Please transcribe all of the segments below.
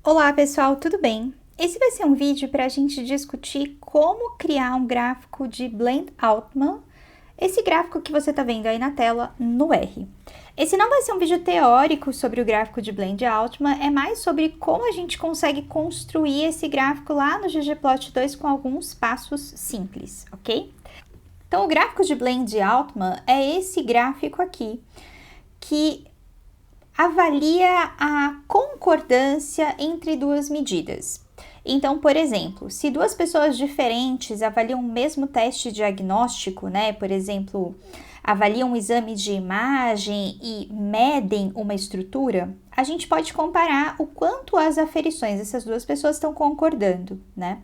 Olá pessoal, tudo bem? Esse vai ser um vídeo para a gente discutir como criar um gráfico de Blend-Altman, esse gráfico que você está vendo aí na tela no R. Esse não vai ser um vídeo teórico sobre o gráfico de Blend-Altman, é mais sobre como a gente consegue construir esse gráfico lá no ggplot2 com alguns passos simples, ok? Então o gráfico de Blend-Altman é esse gráfico aqui, que avalia a concordância entre duas medidas. Então, por exemplo, se duas pessoas diferentes avaliam o mesmo teste diagnóstico, né? Por exemplo, avaliam um exame de imagem e medem uma estrutura, a gente pode comparar o quanto as aferições dessas duas pessoas estão concordando, né?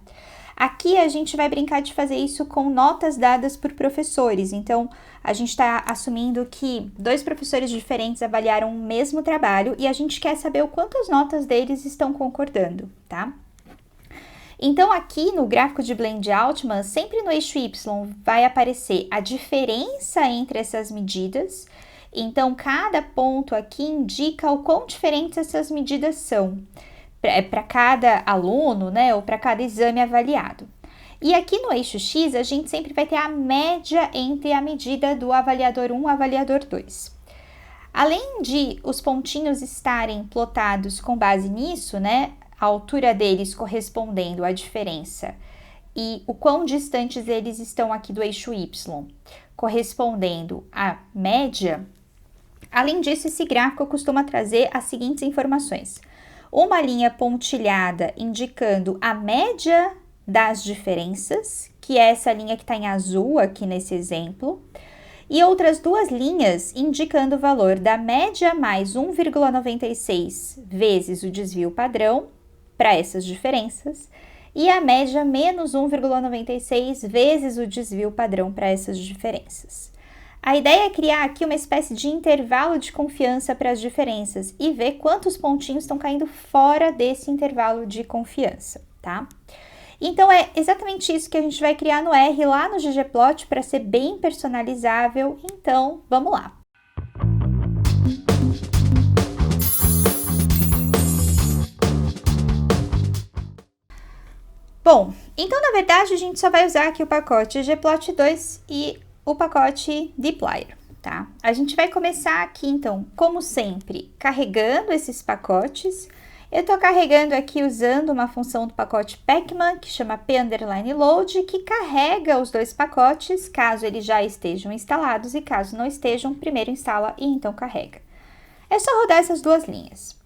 Aqui a gente vai brincar de fazer isso com notas dadas por professores. Então, a gente está assumindo que dois professores diferentes avaliaram o mesmo trabalho e a gente quer saber o quanto as notas deles estão concordando, tá? Então, aqui no gráfico de Blend-Altman, sempre no eixo Y vai aparecer a diferença entre essas medidas. Então, cada ponto aqui indica o quão diferentes essas medidas são para cada aluno, né, ou para cada exame avaliado. E aqui no eixo X, a gente sempre vai ter a média entre a medida do avaliador 1 e avaliador 2. Além de os pontinhos estarem plotados com base nisso, né, a altura deles correspondendo à diferença e o quão distantes eles estão aqui do eixo Y, correspondendo à média, além disso, esse gráfico costuma trazer as seguintes informações. Uma linha pontilhada indicando a média das diferenças, que é essa linha que está em azul aqui nesse exemplo, e outras duas linhas indicando o valor da média mais 1,96 vezes o desvio padrão para essas diferenças, e a média menos 1,96 vezes o desvio padrão para essas diferenças. A ideia é criar aqui uma espécie de intervalo de confiança para as diferenças e ver quantos pontinhos estão caindo fora desse intervalo de confiança, tá? Então, é exatamente isso que a gente vai criar no R lá no ggplot para ser bem personalizável. Então, vamos lá. Bom, então, na verdade, a gente só vai usar aqui o pacote ggplot2 e o pacote dplyr, tá? A gente vai começar aqui, então, como sempre, carregando esses pacotes. Eu tô carregando aqui usando uma função do pacote pacman, que chama p_load, que carrega os dois pacotes, caso eles já estejam instalados, e caso não estejam, primeiro instala e então carrega. É só rodar essas duas linhas.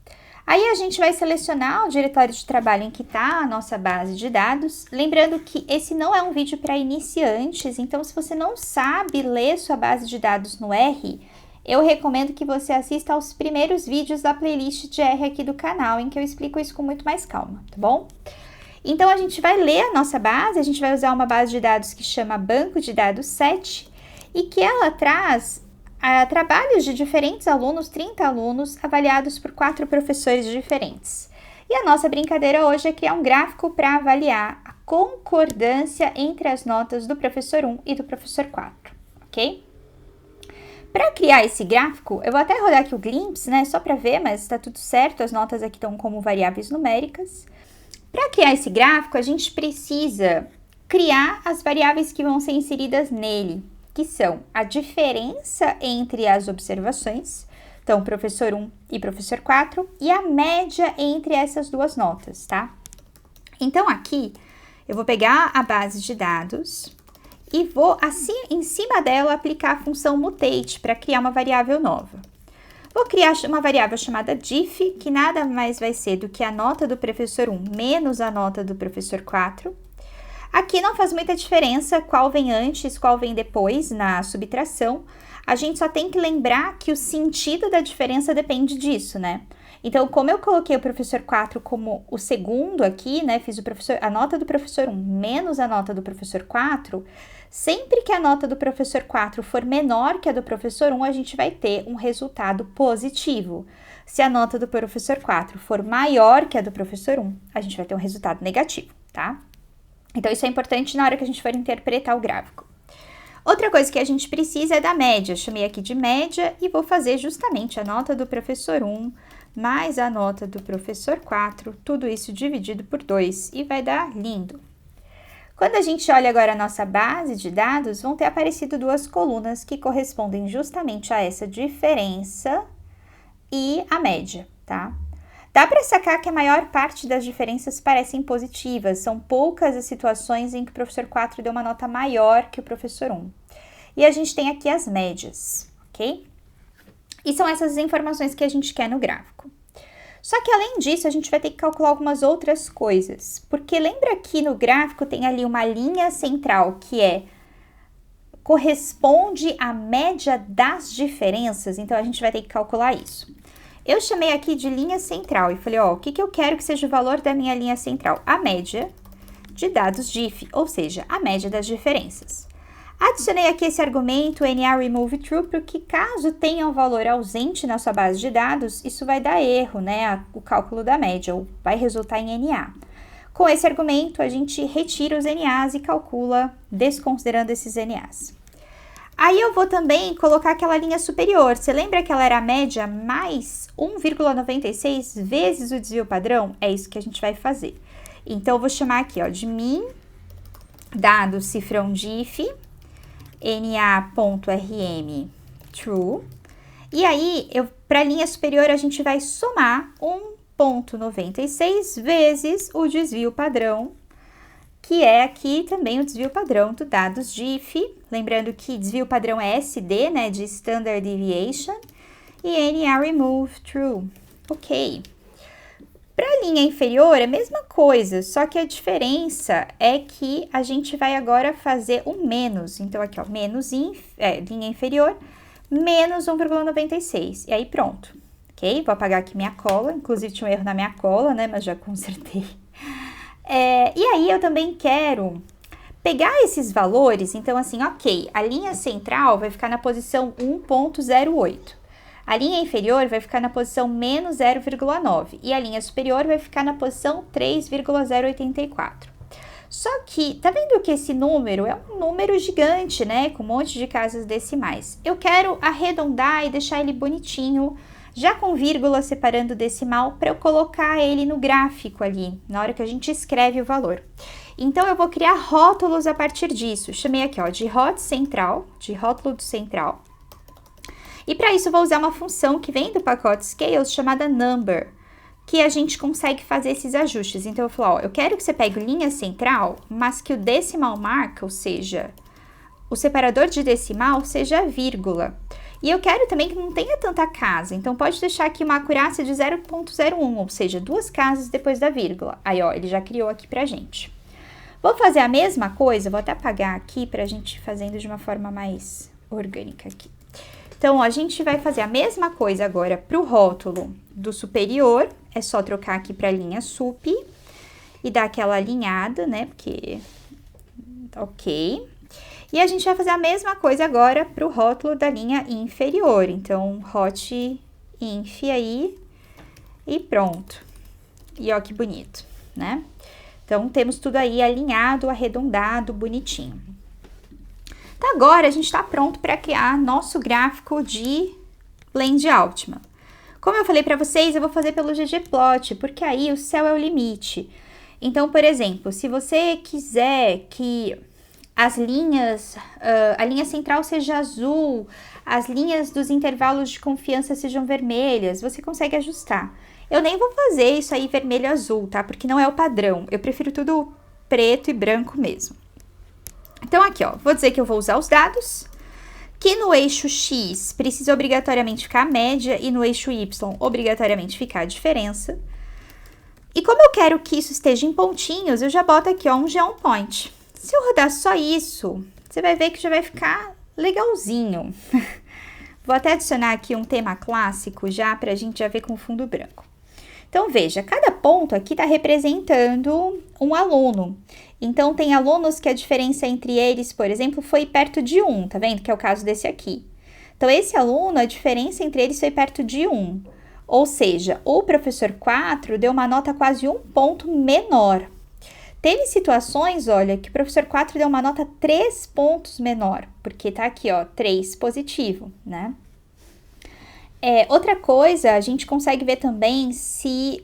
Aí a gente vai selecionar o diretório de trabalho em que está a nossa base de dados, lembrando que esse não é um vídeo para iniciantes, então se você não sabe ler sua base de dados no R, eu recomendo que você assista aos primeiros vídeos da playlist de R aqui do canal, em que eu explico isso com muito mais calma, tá bom? Então a gente vai ler a nossa base, a gente vai usar uma base de dados que chama banco de dados 7 e que ela traz trabalhos de diferentes alunos, 30 alunos, avaliados por 4 professores diferentes. E a nossa brincadeira hoje é criar um gráfico para avaliar a concordância entre as notas do professor 1 e do professor 4, ok? Para criar esse gráfico, eu vou até rodar aqui o Glimpse, né, só para ver, mas está tudo certo, as notas aqui estão como variáveis numéricas. Para criar esse gráfico, a gente precisa criar as variáveis que vão ser inseridas nele, que são a diferença entre as observações, então professor 1 e professor 4, e a média entre essas duas notas, tá? Então aqui eu vou pegar a base de dados e vou assim em cima dela aplicar a função mutate para criar uma variável nova. Vou criar uma variável chamada diff, que nada mais vai ser do que a nota do professor 1 menos a nota do professor 4. Aqui não faz muita diferença qual vem antes, qual vem depois na subtração. A gente só tem que lembrar que o sentido da diferença depende disso, né? Então, como eu coloquei o professor 4 como o segundo aqui, né? Fiz a nota do professor 1 menos a nota do professor 4, sempre que a nota do professor 4 for menor que a do professor 1, a gente vai ter um resultado positivo. Se a nota do professor 4 for maior que a do professor 1, a gente vai ter um resultado negativo, tá? Então, isso é importante na hora que a gente for interpretar o gráfico. Outra coisa que a gente precisa é da média. Chamei aqui de média e vou fazer justamente a nota do professor 1 mais a nota do professor 4, tudo isso dividido por 2 e vai dar lindo. Quando a gente olha agora a nossa base de dados, vão ter aparecido duas colunas que correspondem justamente a essa diferença e a média, tá? Dá para sacar que a maior parte das diferenças parecem positivas, são poucas as situações em que o professor 4 deu uma nota maior que o professor 1. E a gente tem aqui as médias, ok? E são essas informações que a gente quer no gráfico. Só que além disso, a gente vai ter que calcular algumas outras coisas, porque lembra que no gráfico tem ali uma linha central que corresponde à média das diferenças, então a gente vai ter que calcular isso. Eu chamei aqui de linha central e falei, ó, o que eu quero que seja o valor da minha linha central? A média de dados diff, ou seja, a média das diferenças. Adicionei aqui esse argumento NA remove true, porque caso tenha um valor ausente na sua base de dados, isso vai dar erro, né? O cálculo da média, ou vai resultar em NA. Com esse argumento, a gente retira os NAs e calcula desconsiderando esses NAs. Aí eu vou também colocar aquela linha superior. Você lembra que ela era a média mais 1,96 vezes o desvio padrão? É isso que a gente vai fazer. Então, eu vou chamar aqui, ó, de min dado cifrão diff na.rm true. E aí, para a linha superior, a gente vai somar 1,96 vezes o desvio padrão, que é aqui também o desvio padrão do dados diff. Lembrando que desvio padrão é SD, né, de Standard Deviation, e NA remove true. Ok. Para a linha inferior, é a mesma coisa, só que a diferença é que a gente vai agora fazer o menos. Então, aqui, ó, menos linha inferior, menos 1,96. E aí, pronto. Ok? Vou apagar aqui minha cola. Inclusive, tinha um erro na minha cola, né? Mas já consertei. E aí, eu também quero pegar esses valores. Então, assim, ok, a linha central vai ficar na posição 1,08. A linha inferior vai ficar na posição menos 0,9 e a linha superior vai ficar na posição 3,084. Só que, tá vendo que esse número é um número gigante, né? Com um monte de casas decimais. Eu quero arredondar e deixar ele bonitinho, já com vírgula separando o decimal, para eu colocar ele no gráfico ali, na hora que a gente escreve o valor. Então, eu vou criar rótulos a partir disso. Chamei aqui, ó, de hot central, de rótulo do central. E para isso, eu vou usar uma função que vem do pacote Scales chamada number, que a gente consegue fazer esses ajustes. Então, eu vou falar, ó, eu quero que você pegue linha central, mas que o decimal mark, ou seja, o separador de decimal, seja a vírgula. E eu quero também que não tenha tanta casa, então pode deixar aqui uma acurácia de 0,01, ou seja, 2 casas depois da vírgula. Aí, ó, ele já criou aqui pra gente. Vou fazer a mesma coisa, vou até apagar aqui pra gente ir fazendo de uma forma mais orgânica aqui. Então, ó, a gente vai fazer a mesma coisa agora para o rótulo do superior. É só trocar aqui para a linha sup e dar aquela alinhada, né? Porque, ok. E a gente vai fazer a mesma coisa agora para o rótulo da linha inferior. Então, hot inf aí e pronto. E ó que bonito, né? Então, temos tudo aí alinhado, arredondado, bonitinho. Então, agora a gente está pronto para criar nosso gráfico de Blend Altman. Como eu falei para vocês, eu vou fazer pelo ggplot, porque aí o céu é o limite. Então, por exemplo, se você quiser que as linhas, a linha central seja azul, as linhas dos intervalos de confiança sejam vermelhas, você consegue ajustar. Eu nem vou fazer isso aí vermelho e azul, tá? Porque não é o padrão. Eu prefiro tudo preto e branco mesmo. Então, aqui, ó, vou dizer que eu vou usar os dados, que no eixo X precisa obrigatoriamente ficar a média e no eixo Y obrigatoriamente ficar a diferença. E como eu quero que isso esteja em pontinhos, eu já boto aqui, ó, um geopoint. Se eu rodar só isso, você vai ver que já vai ficar legalzinho. Vou até adicionar aqui um tema clássico já pra gente já ver com fundo branco. Então, veja, cada ponto aqui está representando um aluno. Então, tem alunos que a diferença entre eles, por exemplo, foi perto de 1, tá vendo? Que é o caso desse aqui. Então, esse aluno, a diferença entre eles foi perto de 1. Ou seja, o professor 4 deu uma nota quase 1 ponto menor. Teve situações, olha, que o professor 4 deu uma nota 3 pontos menor, porque tá aqui, ó, 3 positivo, né? Outra coisa, a gente consegue ver também se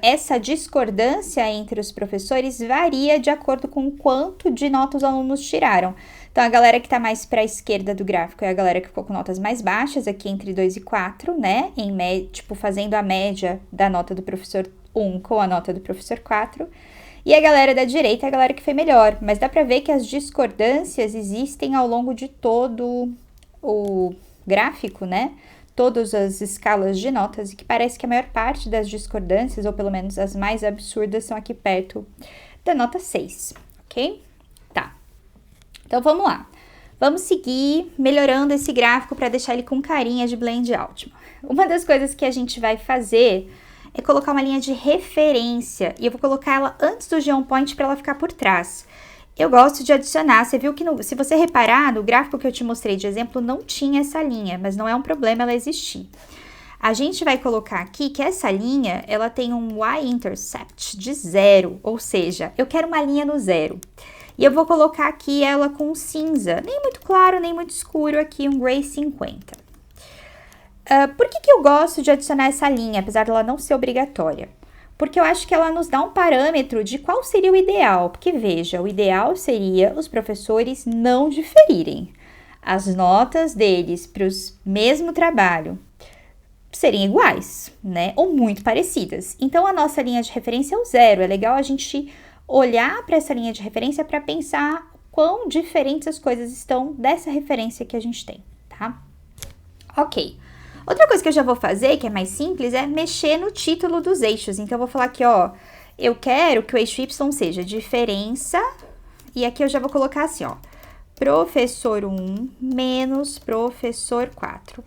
essa discordância entre os professores varia de acordo com o quanto de notas os alunos tiraram. Então, a galera que está mais para a esquerda do gráfico é a galera que ficou com notas mais baixas, aqui entre 2 e 4, né? Tipo, fazendo a média da nota do professor 1 com a nota do professor 4. E a galera da direita é a galera que foi melhor. Mas dá para ver que as discordâncias existem ao longo de todo o gráfico, né? Todas as escalas de notas, e que parece que a maior parte das discordâncias, ou pelo menos as mais absurdas, são aqui perto da nota 6, ok? Tá. Então, vamos lá. Vamos seguir melhorando esse gráfico para deixar ele com carinha de Blend Altman. Uma das coisas que a gente vai fazer é colocar uma linha de referência, e eu vou colocar ela antes do Geon Point para ela ficar por trás. Eu gosto de adicionar, você viu que se você reparar, no gráfico que eu te mostrei de exemplo, não tinha essa linha, mas não é um problema ela existir. A gente vai colocar aqui que essa linha, ela tem um y-intercept de 0, ou seja, eu quero uma linha no 0. E eu vou colocar aqui ela com cinza, nem muito claro, nem muito escuro, aqui um gray 50. Por que eu gosto de adicionar essa linha, apesar dela não ser obrigatória? Porque eu acho que ela nos dá um parâmetro de qual seria o ideal. Porque, veja, o ideal seria os professores não diferirem. As notas deles para o mesmo trabalho serem iguais, né? Ou muito parecidas. Então, a nossa linha de referência é o 0. É legal a gente olhar para essa linha de referência para pensar quão diferentes as coisas estão dessa referência que a gente tem, tá? Ok. Outra coisa que eu já vou fazer, que é mais simples, é mexer no título dos eixos. Então, eu vou falar aqui, ó, eu quero que o eixo Y seja diferença, e aqui eu já vou colocar assim, ó, professor 1 menos professor 4.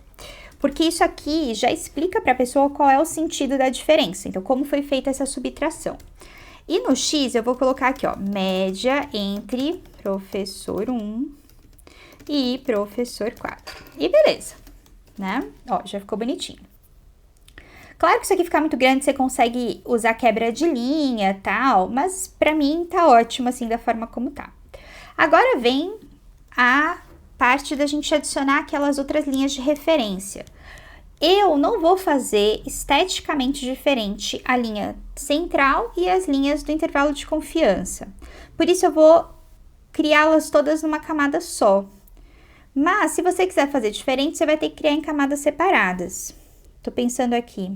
Porque isso aqui já explica para a pessoa qual é o sentido da diferença. Então, como foi feita essa subtração. E no X, eu vou colocar aqui, ó, média entre professor 1 e professor 4. E beleza. Né? Ó, já ficou bonitinho. Claro que isso aqui ficar muito grande, você consegue usar quebra de linha e tal, mas pra mim tá ótimo assim da forma como tá. Agora vem a parte da gente adicionar aquelas outras linhas de referência. Eu não vou fazer esteticamente diferente a linha central e as linhas do intervalo de confiança. Por isso eu vou criá-las todas numa camada só. Mas, se você quiser fazer diferente, você vai ter que criar em camadas separadas. Tô pensando aqui.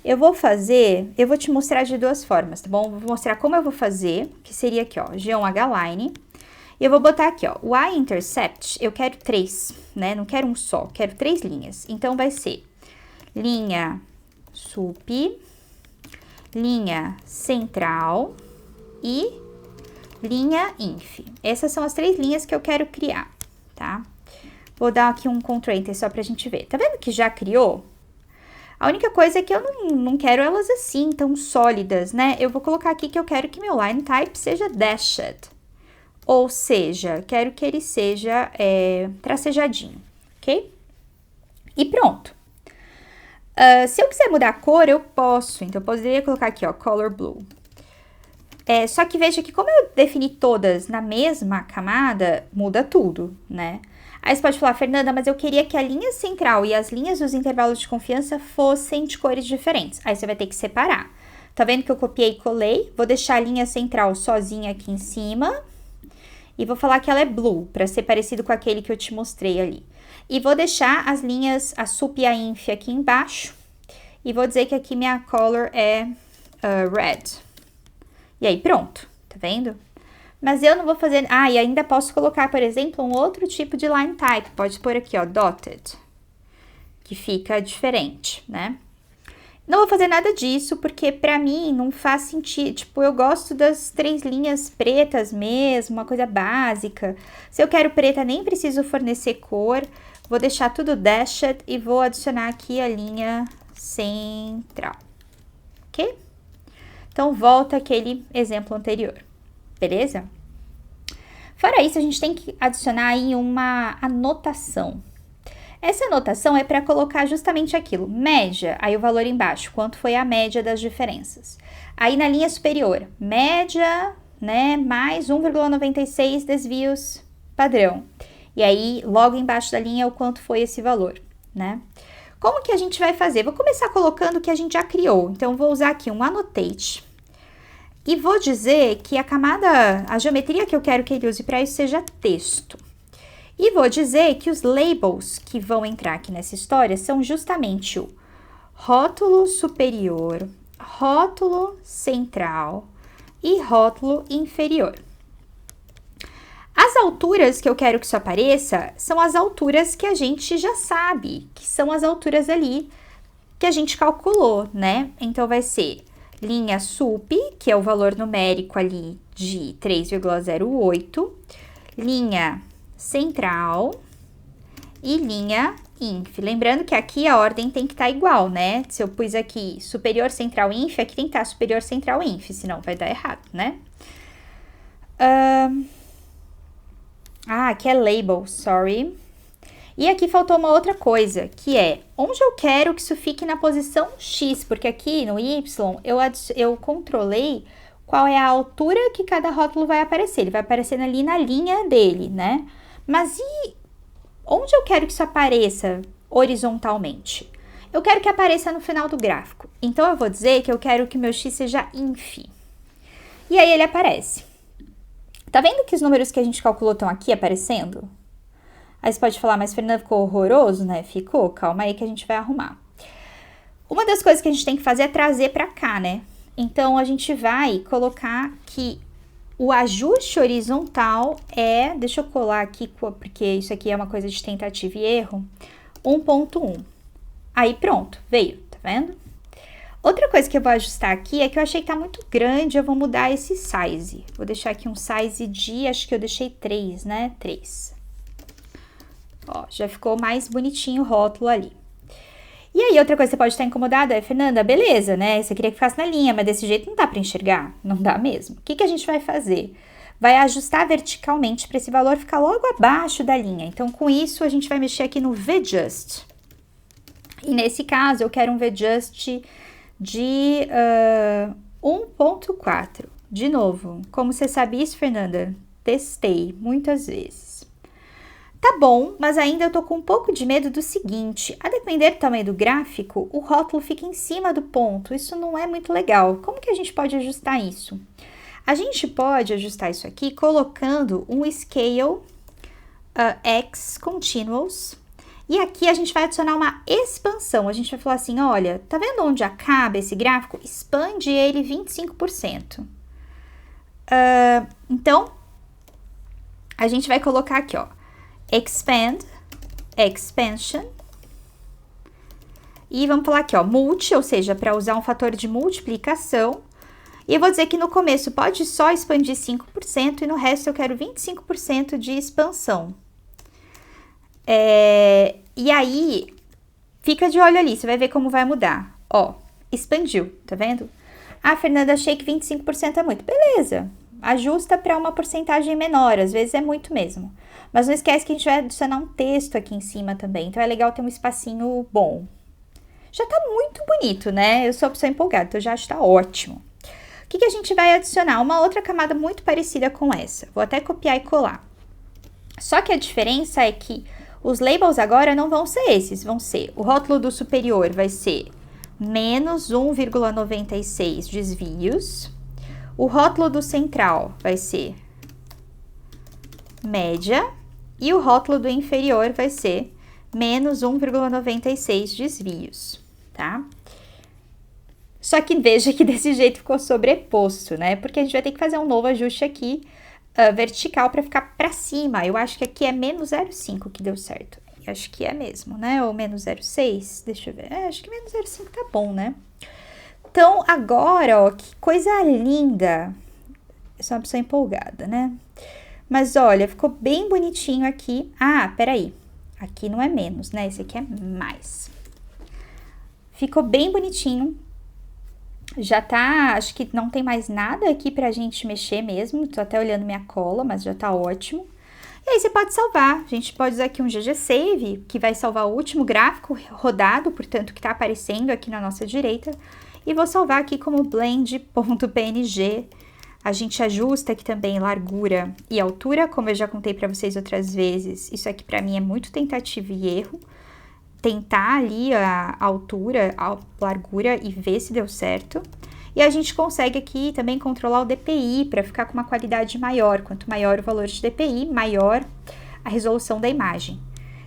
Eu vou te mostrar de duas formas, tá bom? Vou mostrar como eu vou fazer, que seria aqui, ó, G1H-line. E eu vou botar aqui, ó, o y-intercept, eu quero 3, né? Não quero um só, quero 3 linhas. Então, vai ser linha sup, linha central e linha inf. Essas são as 3 linhas que eu quero criar, tá? Vou dar aqui um Ctrl Enter só pra gente ver. Tá vendo que já criou? A única coisa é que eu não quero elas assim, tão sólidas, né? Eu vou colocar aqui que eu quero que meu line type seja dashed. Ou seja, quero que ele seja tracejadinho, ok? E pronto. Se eu quiser mudar a cor, eu posso. Então, eu poderia colocar aqui, ó, color blue. Só que veja que como eu defini todas na mesma camada, muda tudo, né? Aí você pode falar, Fernanda, mas eu queria que a linha central e as linhas dos intervalos de confiança fossem de cores diferentes. Aí você vai ter que separar. Tá vendo que eu copiei e colei? Vou deixar a linha central sozinha aqui em cima. E vou falar que ela é blue, para ser parecido com aquele que eu te mostrei ali. E vou deixar as linhas, a sup e a inf aqui embaixo. E vou dizer que aqui minha color é red. E aí, pronto. Tá vendo? Mas eu não vou fazer... Ah, e ainda posso colocar, por exemplo, um outro tipo de line type. Pode pôr aqui, ó, dotted. Que fica diferente, né? Não vou fazer nada disso, porque pra mim não faz sentido. Tipo, eu gosto das 3 linhas pretas mesmo, uma coisa básica. Se eu quero preta, nem preciso fornecer cor. Vou deixar tudo dashed e vou adicionar aqui a linha central. Ok? Então, volta aquele exemplo anterior. Beleza? Fora isso, a gente tem que adicionar aí uma anotação. Essa anotação é para colocar justamente aquilo, média, aí o valor embaixo, quanto foi a média das diferenças. Aí na linha superior, média, né, mais 1,96 desvios padrão. E aí, logo embaixo da linha, o quanto foi esse valor, né? Como que a gente vai fazer? Vou começar colocando o que a gente já criou. Então, vou usar aqui um Annotate. E vou dizer que a geometria que eu quero que ele use para isso seja texto. E vou dizer que os labels que vão entrar aqui nessa história são justamente o rótulo superior, rótulo central e rótulo inferior. As alturas que eu quero que isso apareça são as alturas que a gente já sabe, que são as alturas ali que a gente calculou, né? Então, vai ser linha sup, que é o valor numérico ali de 3,08, linha central e linha inf. Lembrando que aqui a ordem tem que estar igual, né? Se eu pus aqui superior central inf, aqui tem que estar superior central inf, senão vai dar errado, né? Aqui é label, sorry. E aqui faltou uma outra coisa, que é onde eu quero que isso fique na posição X, porque aqui no Y eu controlei qual é a altura que cada rótulo vai aparecer. Ele vai aparecendo ali na linha dele, né? Mas e onde eu quero que isso apareça horizontalmente? Eu quero que apareça no final do gráfico. Então, eu vou dizer que eu quero que meu X seja inf. E aí, ele aparece. Tá vendo que os números que a gente calculou estão aqui aparecendo? Aí você pode falar, mas Fernanda, ficou horroroso, né? Ficou? Calma aí que a gente vai arrumar. Uma das coisas que a gente tem que fazer é trazer pra cá, né? Então, a gente vai colocar que o ajuste horizontal é, deixa eu colar aqui, porque isso aqui é uma coisa de tentativa e erro, 1.1. Aí pronto, veio, tá vendo? Outra coisa que eu vou ajustar aqui é que eu achei que tá muito grande, eu vou mudar esse size. Vou deixar aqui um size de, acho que eu deixei 3, né? 3. Ó, já ficou mais bonitinho o rótulo ali. E aí, outra coisa que você pode estar incomodada é, Fernanda, beleza, né? Você queria que ficasse na linha, mas desse jeito não dá para enxergar? Não dá mesmo. O que a gente vai fazer? Vai ajustar verticalmente para esse valor ficar logo abaixo da linha. Então, com isso, a gente vai mexer aqui no VJust. E nesse caso, eu quero um VJust de 1.4. De novo, como você sabe isso, Fernanda? Testei muitas vezes. Tá bom, mas ainda eu tô com um pouco de medo do seguinte, a depender do tamanho do gráfico, o rótulo fica em cima do ponto, isso não é muito legal. Como que a gente pode ajustar isso? A gente pode ajustar isso aqui colocando um Scale X Continuous, e aqui a gente vai adicionar uma expansão, a gente vai falar assim, olha, tá vendo onde acaba esse gráfico? Expande ele 25%. Então, a gente vai colocar aqui, ó, Expand, Expansion, e vamos falar aqui, ó, multi, ou seja, para usar um fator de multiplicação, e eu vou dizer que no começo pode só expandir 5% e no resto eu quero 25% de expansão. E aí, fica de olho ali, você vai ver como vai mudar. Ó, expandiu, tá vendo? Ah, Fernanda, achei que 25% é muito. Beleza, ajusta para uma porcentagem menor, às vezes é muito mesmo. Mas não esquece que a gente vai adicionar um texto aqui em cima também, então é legal ter um espacinho bom. Já tá muito bonito, né? Eu sou uma pessoa empolgada, então já está ótimo. O que a gente vai adicionar? Uma outra camada muito parecida com essa. Vou até copiar e colar. Só que a diferença é que os labels agora não vão ser esses, vão ser o rótulo do superior vai ser menos 1,96 desvios, o rótulo do central vai ser média e o rótulo do inferior vai ser menos 1,96 desvios, tá? Só que veja que desse jeito ficou sobreposto, né? Porque a gente vai ter que fazer um novo ajuste aqui vertical para ficar para cima. Eu acho que aqui é menos 0,5 que deu certo. Eu acho que é mesmo, né? Ou menos 0,6, deixa eu ver. Acho que menos 0,5 tá bom, né? Então, agora, ó, que coisa linda. Eu sou uma pessoa empolgada, né? Mas olha, ficou bem bonitinho aqui. Ah, peraí. Aqui não é menos, né? Esse aqui é mais. Ficou bem bonitinho. Já tá, acho que não tem mais nada aqui pra gente mexer mesmo. Tô até olhando minha cola, mas já tá ótimo. E aí você pode salvar. A gente pode usar aqui um GG Save, que vai salvar o último gráfico rodado, portanto, que tá aparecendo aqui na nossa direita. E vou salvar aqui como blend.png. A gente ajusta aqui também largura e altura, como eu já contei para vocês outras vezes. Isso aqui para mim é muito tentativa e erro. tentar ali a altura, a largura e ver se deu certo. E a gente consegue aqui também controlar o DPI para ficar com uma qualidade maior. Quanto maior o valor de DPI, maior a resolução da imagem.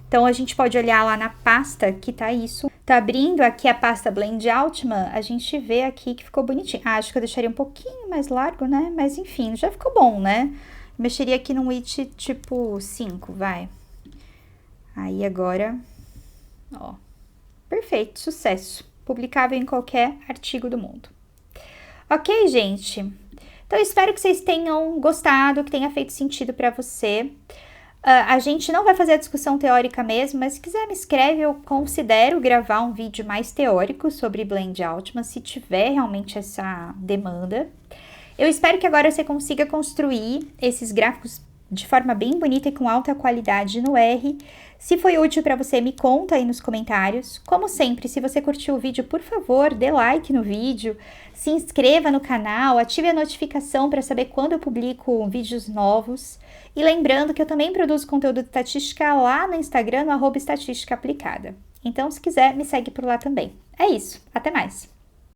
Então, a gente pode olhar lá na pasta que tá isso. Tá abrindo aqui a pasta Blend Altman, a gente vê aqui que ficou bonitinho. Ah, acho que eu deixaria um pouquinho mais largo, né? Mas enfim, já ficou bom, né? Mexeria aqui no width tipo 5, vai. Aí agora, ó, perfeito, sucesso. Publicável em qualquer artigo do mundo. Ok, gente? Então, eu espero que vocês tenham gostado, que tenha feito sentido para você. A gente não vai fazer a discussão teórica mesmo, mas se quiser me escreve, eu considero gravar um vídeo mais teórico sobre Blend Altman, se tiver realmente essa demanda. Eu espero que agora você consiga construir esses gráficos de forma bem bonita e com alta qualidade no R. Se foi útil para você, me conta aí nos comentários. Como sempre, se você curtiu o vídeo, por favor, dê like no vídeo, se inscreva no canal, ative a notificação para saber quando eu publico vídeos novos. E lembrando que eu também produzo conteúdo de estatística lá no Instagram, no @estatísticaaplicada. Então, se quiser, me segue por lá também. É isso, até mais!